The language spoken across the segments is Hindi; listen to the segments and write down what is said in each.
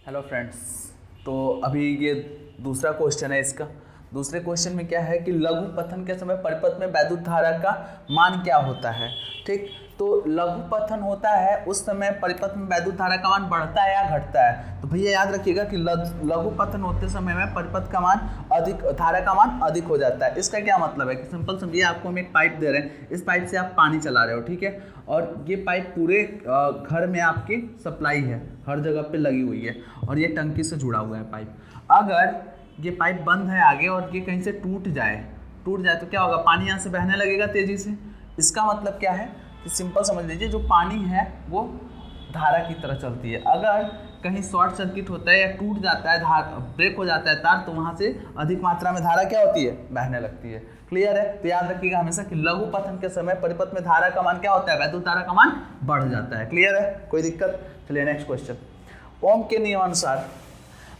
हेलो फ्रेंड्स, तो अभी ये दूसरा क्वेश्चन है इसका। दूसरे क्वेश्चन में क्या है कि लघु पतन के समय परिपथ में वैद्युत धारा का मान क्या होता है। ठीक, तो लघु पतन होता है उस समय परिपथ में वैद्युत धारा का मान बढ़ता है या घटता है। तो भैया याद रखिएगा कि लघु पतन होते समय में परिपथ का मान अधिक, धारा का मान अधिक हो जाता है। इसका क्या मतलब है कि सिंपल समझिए, आपको हम एक पाइप दे रहे हैं, इस पाइप से आप पानी चला रहे हो, ठीक है, और ये पाइप पूरे घर में आपकी सप्लाई है, हर जगह पे लगी हुई है और ये टंकी से जुड़ा हुआ है पाइप। अगर ये पाइप बंद है आगे और ये कहीं से टूट जाए तो क्या होगा, पानी यहाँ से बहने लगेगा तेजी से। इसका मतलब क्या है कि सिंपल समझ लीजिए, जो पानी है वो धारा की तरह चलती है। अगर कहीं शॉर्ट सर्किट होता है या टूट जाता है, ब्रेक हो जाता है तार, तो वहाँ से अधिक मात्रा में धारा क्या होती है, बहने लगती है। क्लियर है? तो याद रखिएगा हमेशा कि लघु पतन के समय परिपथ में धारा का मान क्या होता है, वैद्युत धारा का मान बढ़ जाता है। क्लियर है? कोई दिक्कत? चलिए नेक्स्ट क्वेश्चन। ओम के नियमानुसार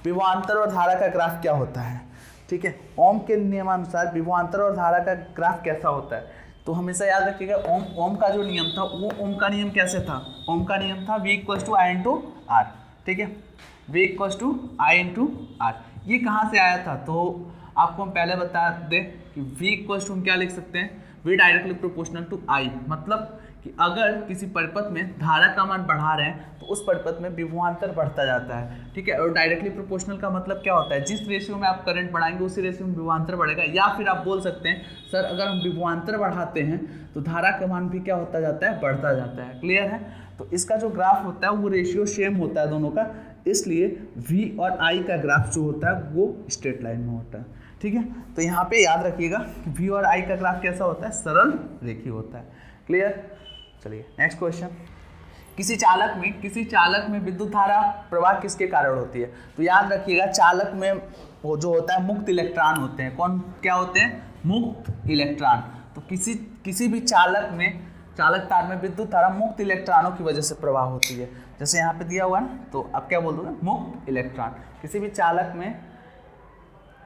विभवांतर और धारा का ग्राफ क्या होता है। ठीक है, ओम के नियमानुसार विभवांतर और धारा का ग्राफ कैसा होता है। तो हमेशा याद रखिएगा ओम का जो नियम था, वो ओम का नियम कैसे था, ओम का नियम था V = I × R। ठीक है, V = I × R। ये कहाँ से आया था, तो आपको हम पहले बता दें कि V = हम क्या लिख सकते हैं, V directly proportional to I। मतलब कि अगर किसी परिपथ में धारा का मान बढ़ा रहे हैं तो उस परिपथ में विभवांतर बढ़ता जाता है। ठीक है, और डायरेक्टली प्रोपोर्शनल का मतलब क्या होता है, जिस रेशियो में आप करंट बढ़ाएंगे उसी रेशियो में विभवांतर बढ़ेगा। या फिर आप बोल सकते हैं सर, अगर हम विभवांतर बढ़ाते हैं तो धारा का मान भी क्या होता जाता है, बढ़ता जाता है। क्लियर है? तो इसका जो ग्राफ होता है वो रेशियो सेम होता है दोनों का, इसलिए V और I का ग्राफ जो होता है वो स्ट्रेट लाइन में होता है। ठीक है, तो यहाँ पे याद रखिएगा कि V और I का ग्राफ कैसा होता है, सरल रेखीय होता है। क्लियर? चलिए नेक्स्ट क्वेश्चन। किसी चालक में विद्युत धारा प्रवाह किसके कारण होती है। तो याद रखिएगा चालक में वो जो होता है मुक्त इलेक्ट्रॉन होते हैं। कौन क्या होते हैं, मुक्त इलेक्ट्रॉन। तो किसी भी चालक तार में विद्युत धारा मुक्त इलेक्ट्रॉनों की वजह से प्रवाह होती है। जैसे यहाँ पे दिया हुआ है ना, तो आप क्या बोल दोगे, मुक्त इलेक्ट्रॉन। किसी भी चालक में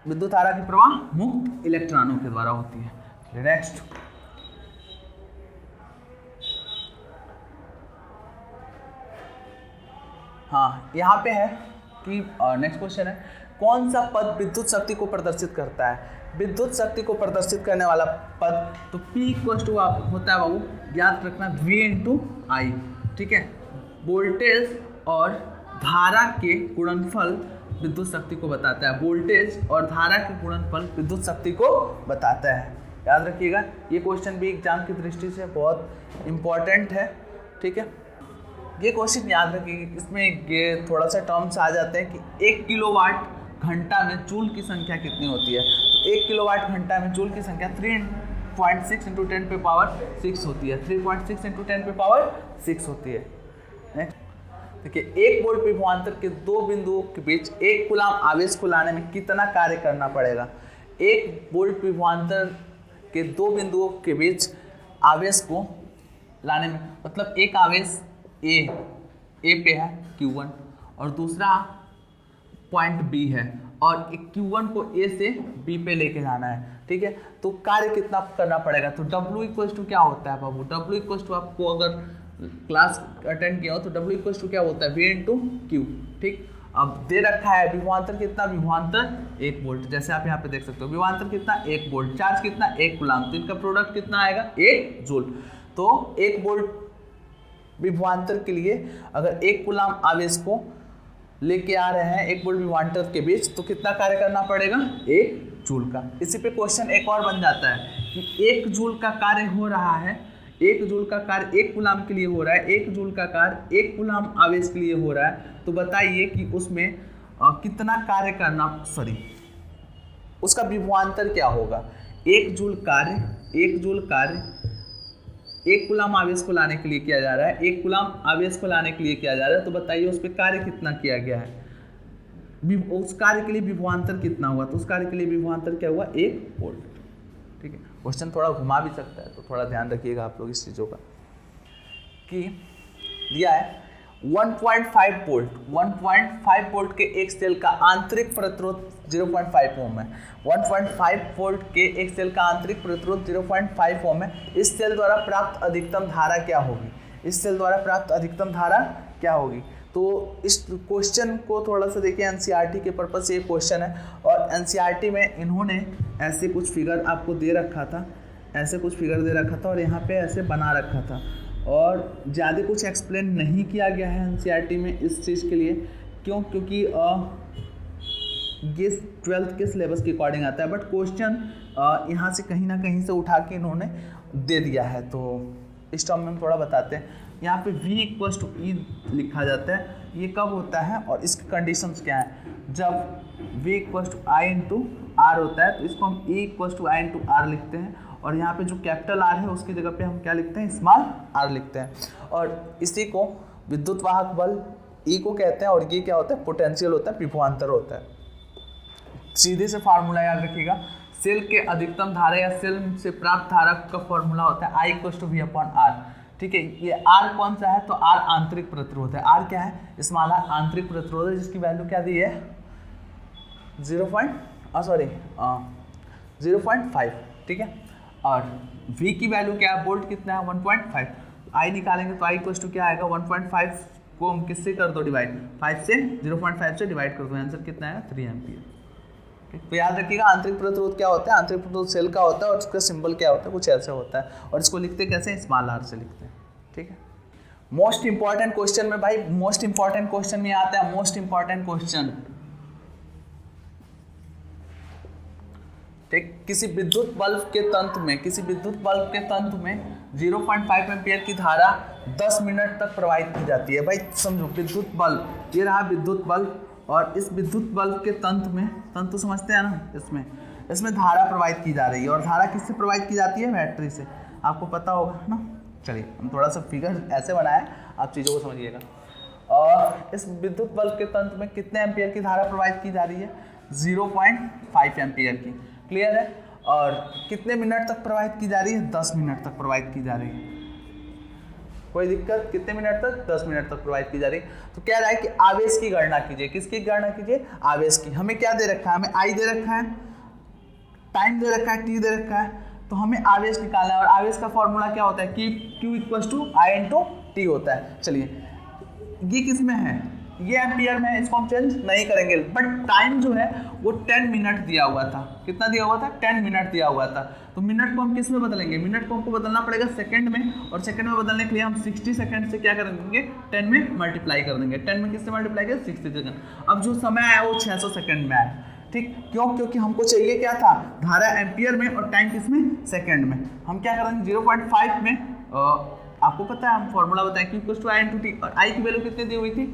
विद्युत धारा की प्रवाह मुक्त इलेक्ट्रॉनों के द्वारा होती है। नेक्स्ट, हाँ यहाँ पे है कि नेक्स्ट क्वेश्चन है, कौन सा पद विद्युत शक्ति को प्रदर्शित करता है। विद्युत शक्ति को प्रदर्शित करने वाला पद, तो P = आप होता है बाबू, याद रखना V × I। ठीक है, वोल्टेज और धारा के गुणनफल विद्युत शक्ति को बताता है। वोल्टेज और धारा के गुणनफल विद्युत शक्ति को बताता है। याद रखिएगा, ये क्वेश्चन भी एग्जाम की दृष्टि से बहुत इंपॉर्टेंट है। ठीक है, ये क्वेश्चन याद रखिए, इसमें ये थोड़ा सा टर्म्स आ जाते हैं कि 1 किलोवाट घंटा में जूल की संख्या कितनी होती है। तो 1 किलोवाट घंटा में जूल की संख्या 3.6 × 10⁻6 होती है। 3.6 × 10⁻6 होती है। नेक्स्ट देखिए, 1 वोल्ट विभवांतर के दो बिंदुओं के बीच 1 कूलाम आवेश को लाने में कितना कार्य करना पड़ेगा। 1 वोल्ट विभवांतर के दो बिंदुओं के बीच आवेश को लाने में, मतलब एक आवेश ए पे है Q1 और दूसरा पॉइंट B है, और Q1 को A से B पे लेके जाना है। ठीक है, तो कार्य कितना करना पड़ेगा। तो W = क्या होता है बाबू, W = आपको अगर क्लास अटेंड किया हो तो W = क्या होता है, V × Q। ठीक, अब दे रखा है विभवांतर कितना, विभवांतर 1 वोल्ट। जैसे आप यहाँ पे देख सकते हो, विभवांतर कितना, 1 वोल्ट, चार्ज कितना, 1 कूलाम, तो इनका प्रोडक्ट कितना आएगा, 1 जूल। तो 1 वोल्ट विभवांतर के लिए अगर 1 कूलाम आवेश को लेके आ रहे हैं 1 वोल्ट विभवांतर के बीच, तो कितना कार्य करना पड़ेगा, 1 जूल का। इसी पे क्वेश्चन एक और बन जाता है कि 1 जूल का कार्य हो रहा है, 1 जूल का कार्य 1 कूलाम के लिए हो रहा है, 1 जूल का कार्य 1 कूलाम आवेश के लिए हो रहा है। तो बताइए कि उसमें कितना कार्य करना, उसका विभवांतर क्या होगा। 1 जूल कार्य 1 कूलाम आवेश को लाने के लिए किया जा रहा है, 1 कूलाम आवेश को लाने के लिए किया जा रहा है। तो बताइए उस पर कार्य कितना किया गया है, उस कार्य के लिए विभवांतर कितना हुआ। तो उस कार्य के लिए विभवांतर क्या हुआ, 1 वोल्ट। ठीक है, क्वेश्चन थोड़ा घुमा भी सकता है, तो थोड़ा ध्यान रखिएगा आप लोग इस चीज़ों का। कि दिया है 1.5 वोल्ट के एक सेल का आंतरिक प्रतिरोध 0.5 ओम है। 1.5 वोल्ट के एक सेल का आंतरिक प्रतिरोध 0.5 ओम है। इस सेल द्वारा प्राप्त अधिकतम धारा क्या होगी, तो इस क्वेश्चन को थोड़ा सा देखिए, एनसीईआरटी के पर्पज से ये क्वेश्चन है, और एनसीईआरटी में इन्होंने ऐसे कुछ फिगर आपको दे रखा था, ऐसे कुछ फिगर दे रखा था और यहाँ पे ऐसे बना रखा था, और ज़्यादा कुछ एक्सप्लेन नहीं किया गया है एनसीईआरटी में इस चीज़ के लिए। क्यों? क्योंकि ये 12th के सिलेबस के अकॉर्डिंग आता है, बट क्वेश्चन यहाँ से कहीं ना कहीं से उठा के इन्होंने दे दिया है। तो इस टर्म में हम थोड़ा बताते हैं। यहाँ पे v = E लिखा जाता है, ये कब होता है और इसकी कंडीशंस क्या है? जब v = I/R होता है तो इसको हम E = I/R लिखते हैं, और यहाँ पे जो कैपिटल R है उसकी जगह पे हम क्या लिखते हैं? स्मॉल r लिखते हैं। और इसी को विद्युत वाहक बल E को कहते हैं, और ये क्या होता है? पोटेंशियल होता है, विभवांतर होता है। सीधे से फार्मूला याद रखिएगा, सेल के अधिकतम धारा या सेल से प्राप्त धारा का फॉर्मूला होता है I = V/R। ठीक है, ये R कौन सा है? तो R आंतरिक प्रतिरोध है। R क्या है? स्मॉल r आंतरिक प्रतिरोध है, जिसकी वैल्यू क्या दी है? 0.5। ठीक है, और V की वैल्यू क्या है? वोल्ट कितना है? 1.5। I निकालेंगे तो I = क्या आएगा? 1.5 को हम किससे कर दो डिवाइड? 5 से 0.5 से डिवाइड कर दो, आंसर कितना आएगा? 3 एम्पियर। तो याद रखिएगा, आंतरिक प्रतिरोध क्या होता है? आंतरिक प्रतिरोध सेल का होता है, और उसका सिंबल क्या होता है? कुछ ऐसे होता है, और इसको लिखते कैसे? स्मॉल r से लिखते हैं। ठीक है, मोस्ट इंपॉर्टेंट क्वेश्चन में भाई, मोस्ट इंपॉर्टेंट क्वेश्चन में आता है मोस्ट इंपॉर्टेंट क्वेश्चन। ठीक, किसी विद्युत बल्ब के तंत्र में 0.5 एम्पियर की धारा 10 मिनट तक प्रवाहित की जाती है। भाई समझो, विद्युत बल्ब, ये रहा विद्युत बल्ब, और इस विद्युत बल्ब के तंत्र में, तंत्र समझते हैं ना, इसमें धारा प्रवाहित की जा रही है, और धारा किससे प्रवाहित की जाती है? बैटरी से। आपको पता होगा ना। चलिए, हम थोड़ा सा फिगर ऐसे बनाए, आप चीज़ों को समझिएगा। और इस विद्युत बल्ब के तंत्र में कितने एम्पियर की धारा प्रवाहित की जा रही है? 0.5 एम्पियर की। क्लियर है? और कितने मिनट तक प्रवाहित की जा रही है? 10 मिनट तक प्रवाहित की जा रही है। कोई दिक्कत? कितने मिनट तक? 10 मिनट तक प्रवाहित की जा रही है। तो क्या रहा है कि आवेश की गणना कीजिए। किसकी गणना कीजिए? आवेश की। हमें क्या दे रखा है? हमें I दे रखा है, टाइम दे रखा है, T दे रखा है, तो हमें आवेश निकालना है, और आवेश का फॉर्मूला क्या होता है? कि Q = I/T होता है। चलिए, ये किस में है? ये एम्पियर में है, इसको हम चेंज नहीं करेंगे, बट टाइम जो है वो 10 मिनट दिया हुआ था। कितना दिया हुआ था? 10 मिनट दिया हुआ था। तो मिनट को हम किस में बदलेंगे? मिनट को हमको बदलना पड़ेगा सेकंड में, और सेकंड में बदलने के लिए हम 60 सेकंड से क्या करेंगे? 10 में मल्टीप्लाई कर देंगे। 10 में किससे मल्टीप्लाई करें? 60 सेकंड। अब जो समय आया वो 600 सेकंड में आया। ठीक, क्यों? क्योंकि हमको चाहिए क्या था? धारा एम्पियर में, और टाइम किसमें? सेकंड में। हम क्या करेंगे? 0.5 में, आपको पता है, हम फॉर्मूला बताएं, Q = I/T, और I की वैल्यू कितनी दी हुई थी?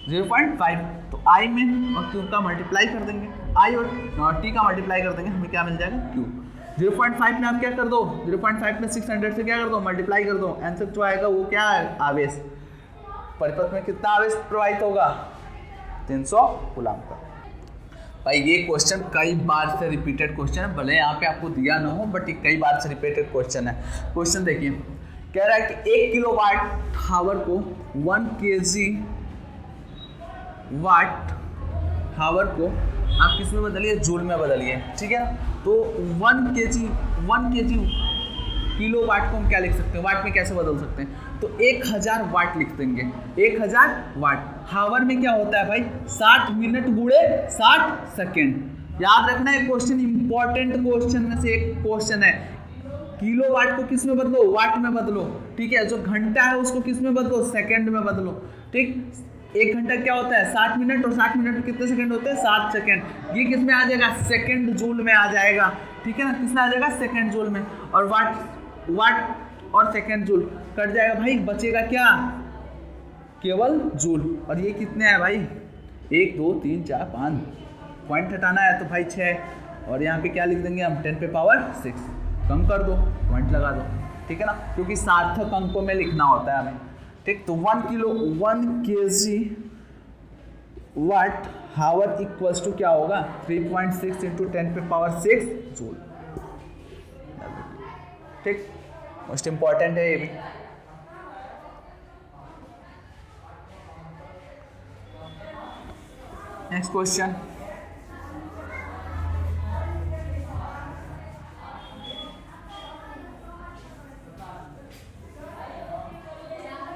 0.5। तो I में और Q का मल्टीप्लाई कर देंगे, I और T का मल्टीप्लाई कर देंगे, हमें क्या मिल जाएगा? Q। 0.5 में आप क्या कर दो? 0.5 में 600 से क्या कर दो? मल्टीप्लाई कर दो। आंसर जो आएगा वो क्या है? आवेश। परिपथ में कितना आवेश प्रवाहित होगा? 300 कूलम का। भाई ये क्वेश्चन कई बार से रिपीटेड क्वेश्चन है, भले यहाँ पे आपको दिया ना हो, बट ये कई बार से रिपीटेड क्वेश्चन है। क्वेश्चन देखिए, कह रहा है कि 1 किलोवाट हावर को 1 kg वाट हावर को आप किस में बदलिए? जूल में बदलिए। ठीक है ना? तो 1 kg किलो वाट को हम क्या लिख सकते हैं? वाट में कैसे बदल सकते हैं? तो 1000 वाट लिख देंगे। 1000 वाट। हावर में क्या होता है भाई? 60 मिनट गुणे 60 सेकेंड। याद रखना है, क्वेश्चन इंपॉर्टेंट क्वेश्चन में से एक क्वेश्चन है। किलो वाट को किस में बदलो? वाट में बदलो। ठीक है, जो घंटा है उसको किस में बदलो? सेकंड में बदलो। ठीक, 1 घंटा क्या होता है? 60 मिनट, और 60 मिनट में कितने सेकंड होते हैं? 7 सेकंड। ये किस में आ जाएगा? सेकंड जूल में आ जाएगा। ठीक है ना? किस में आ जाएगा? सेकंड जूल में। और वाट और सेकंड जूल कट जाएगा भाई, बचेगा क्या? केवल जूल। और ये कितने हैं भाई? 1 2 3 4 5 पॉइंट हटाना है तो भाई 6, और यहाँ पे क्या लिख देंगे हम? 10⁶ कम कर दो, पॉइंट लगा दो। ठीक है ना? क्योंकि सार्थक अंकों में लिखना होता है हमें। ठीक, तो 1 kg watt hour equals to क्या होगा? 3.6 × 10⁶ जूल। ठीक, मोस्ट इंपॉर्टेंट है ये भी। नेक्स्ट क्वेश्चन,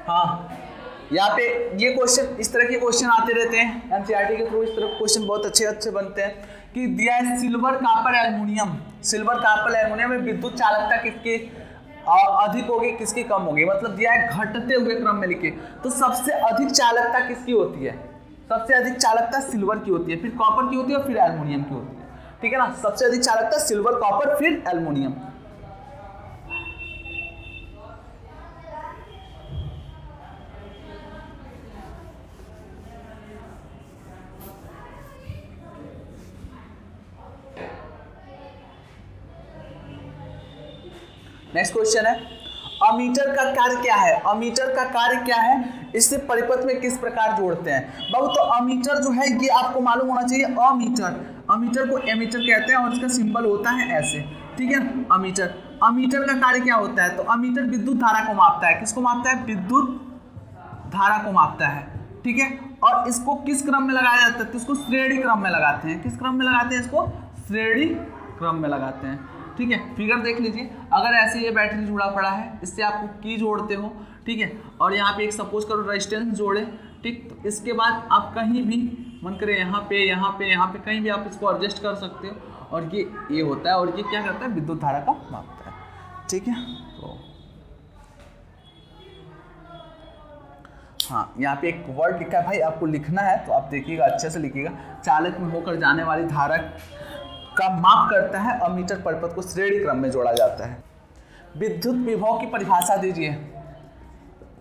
हाँ यहाँ पे ये क्वेश्चन, इस तरह के क्वेश्चन आते रहते हैं एनसीईआरटी के थ्रू, इस तरह के क्वेश्चन बहुत अच्छे बनते हैं कि दिया है silver copper aluminium, silver copper aluminium में विद्युत चालकता किसकी अधिक होगी किसकी कम होगी, मतलब दिया है घटते हुए क्रम में लिखे। तो सबसे अधिक चालकता किसकी होती है, सबसे अधिक चालकता सिल्वर की होती है, फिर कॉपर की होती है और फिर एल्युमिनियम की होती है, ठीक है ना। सबसे अधिक चालकता सिल्वर, कॉपर, फिर एल्युमिनियम। नेक्स्ट क्वेश्चन है अमीटर का कार्य क्या है, अमीटर का कार्य क्या है, इससे परिपथ में किस प्रकार जोड़ते हैं। बाबू तो अमीटर जो है ये आपको मालूम होना चाहिए, अमीटर, अमीटर को एमीटर कहते हैं और इसका सिंबल होता है ऐसे, ठीक है। अमीटर, अमीटर का कार्य क्या होता है, तो अमीटर विद्युत धारा को मापता है, किसको मापता है, विद्युत धारा को मापता है, ठीक है। और इसको किस क्रम में लगाया जाता है, तो इसको श्रेणी क्रम में लगाते हैं, किस क्रम में लगाते हैं, इसको श्रेणी क्रम में लगाते हैं, ठीक है। फिगर देख लीजिए, अगर ऐसे ये बैटरी जुड़ा पड़ा है, इससे आपको की जोड़ते हो, ठीक है, और यहाँ पे एक सपोज करो रेजिस्टेंस जोड़े, ठीक, तो इसके बाद आप कहीं भी मन करे यहाँ पे कहीं भी आप इसको एडजस्ट कर सकते हो, और ये होता है, और ये क्या करता है, विद्युत धारा का मापता है, ठीक है। तो हाँ, यहाँ पे एक वर्ड लिखा है भाई, आपको लिखना है तो आप देखिएगा, अच्छे से लिखिएगा। चालक में होकर जाने वाली धारा का माप करता है अमीटर, परिपथ को श्रेणी क्रम में जोड़ा जाता है। विद्युत विभव की परिभाषा दीजिए,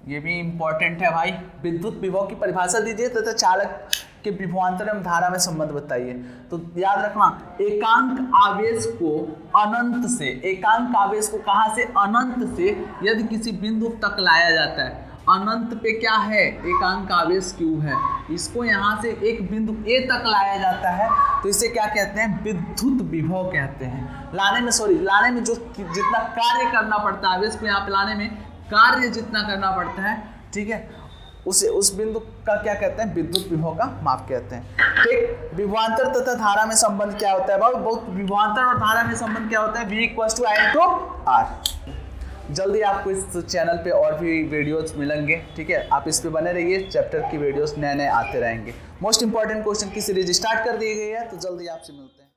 ये भी इंपॉर्टेंट है भाई। विद्युत विभव की परिभाषा दीजिए तथा चालक के विभवांतर एवं धारा में संबंध बताइए। तो याद रखना, एकांक आवेश को अनंत से, एकांक आवेश को कहाँ से, अनंत से यदि किसी बिंदु तक लाया जाता है, अनंत पे क्या है, एकांक आवेश Q है, इसको यहाँ से एक बिंदु A तक लाया जाता है, तो इसे क्या कहते हैं, विद्युत विभव कहते हैं। लाने में जो जितना कार्य करना पड़ता है, आवेश को यहाँ पे लाने में कार्य जितना करना पड़ता है, ठीक है, उसे उस बिंदु का क्या कहते हैं, विद्युत विभव का माप कहते हैं, ठीक। विभवांतर तथा धारा में संबंध क्या होता है बाबू, बहुत विभवांतर और धारा में संबंध क्या होता है, V = I/R। जल्दी आपको इस चैनल पे और भी वीडियोस मिलेंगे, ठीक है, आप इस पे बने रहिए, चैप्टर की वीडियोस नए आते रहेंगे। मोस्ट इंपॉर्टेंट क्वेश्चन की सीरीज स्टार्ट कर दी गई है, तो जल्दी आपसे मिलते हैं।